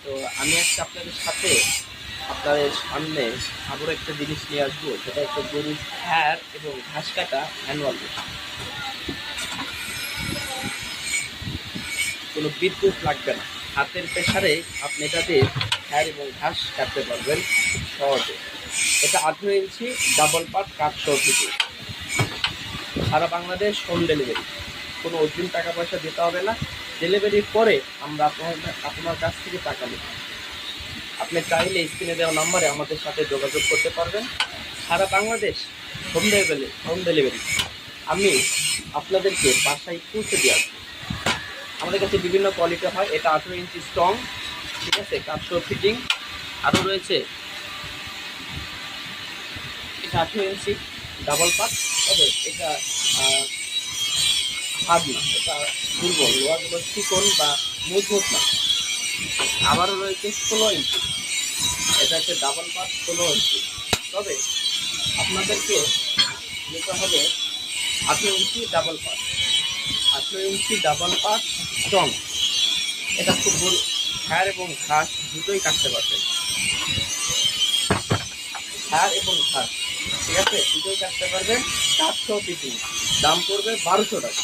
তো আমি আজকে আপনাদের সাথে আপনাদের সামনে আবারও একটা জিনিস নিয়ে আসবো, সেটা হচ্ছে গরুর খ্যার এবং ঘাস কাটা ম্যানুয়াল মেশিন। কোনো বিদ্যুৎ লাগবে না, হাতের প্রেসারে আপনি এটাতে খ্যার এবং ঘাস কাটতে পারবেন সহজে। এটা 18 ইঞ্চি ডাবল পার্ট কাঠ সহযোগী, সারা বাংলাদেশ হোম ডেলিভারি, কোনো অগ্রিম টাকা পয়সা দিতে হবে না। ডেলিভারির পরে আমরা আপনার কাছ থেকে টাকা নেব। আপনি চাইলে স্ক্রিনে দেওয়া নাম্বারে আমাদের সাথে যোগাযোগ করতে পারবেন। সারা বাংলাদেশ হোম ডেলিভারি আমি আপনাদেরকে বাসায় পৌঁছে দিয়ে আসবো। আমাদের কাছে বিভিন্ন কোয়ালিটি হয়। এটা 18 ইঞ্চি স্ট্রং, ঠিক আছে, কাঠসহ ফিটিং। আরও রয়েছে এটা 18 ইঞ্চি ডাবল পার্ট, তবে এটা হার্ড না, এটা দুর্বল, লোহাগুলো চিকন বা মজবুত না। আবারও রয়েছে 16 ইঞ্চি, এটা হচ্ছে ডাবল পার্ট 16 ইঞ্চি, তবে আপনাদেরকে নিতে হবে 18 ইঞ্চি ডাবল পার্ট। 18 ইঞ্চি ডাবল পার্ট স্ট্রং, এটা খুব খ্যার এবং ঘাস দুটোই কাটতে পারবেন। খ্যার এবং ঘাস, ঠিক আছে, দুটোই কাটতে পারবেন। 400 পিটিং, দাম পড়বে 1200 টাকা।